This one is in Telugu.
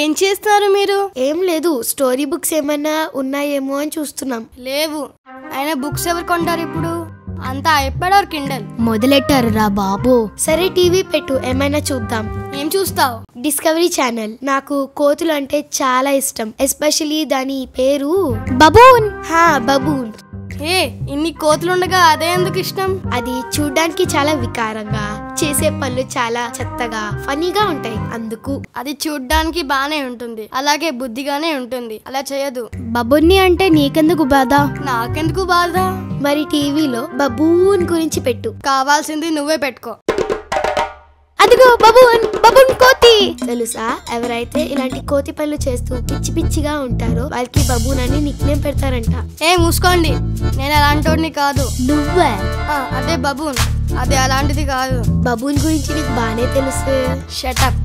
ఏం చేస్తున్నారు మీరు? ఏం లేదు, స్టోరీ బుక్స్ ఏమైనా ఉన్నాయేమో అని చూస్తున్నాం. లేవు. అయినా బుక్స్ ఎవరు కొంటారు ఇప్పుడు? అంతా ఐప్యాడ్ ఆర్ కిండల్ మొదలెట్టారు రా బాబు. సరే టీవీ పెట్టు, ఏమైనా చూద్దాం. ఏం చూస్తావు? Discovery channel. నాకు కోతులు అంటే చాలా ఇష్టం, ఎస్పెషలీ దాని పేరు బబూన్. బబూన్. ఏ ఇన్ని కోతులుండగా అదే ఎందుకు ఇష్టం? అది చూడ్డానికి చాలా వికారంగా, చేసే పనులు చాలా చెత్తగా, ఫనీగా ఉంటాయి, అందుకు. అది చూడ్డానికి బానే ఉంటుంది, అలాగే బుద్ధిగానే ఉంటుంది, అలా చేయదు. బబూన్ని అంటే నీకెందుకు బాధ? నాకెందుకు బాధ? మరి టీవీలో బబూన్ గురించి పెట్టు. కావాల్సింది నువ్వే పెట్టుకో. అదిగో బబూన్, బబూన్ కోతి. తెలుసా, ఎవరైతే ఇలాంటి కోతి పనులు చేస్తూ పిచ్చి పిచ్చిగా ఉంటారో వాళ్ళకి బబూన్ అని నిక్ నేమ్ పెడతారంట. మూసుకోండి, నేను అలాంటోడిని కాదు. నువ్వే? అదే బబూన్, అదే అలాంటిది కాదు. బబూన్ గురించి నీకు బానే తెలుసు. Shut up.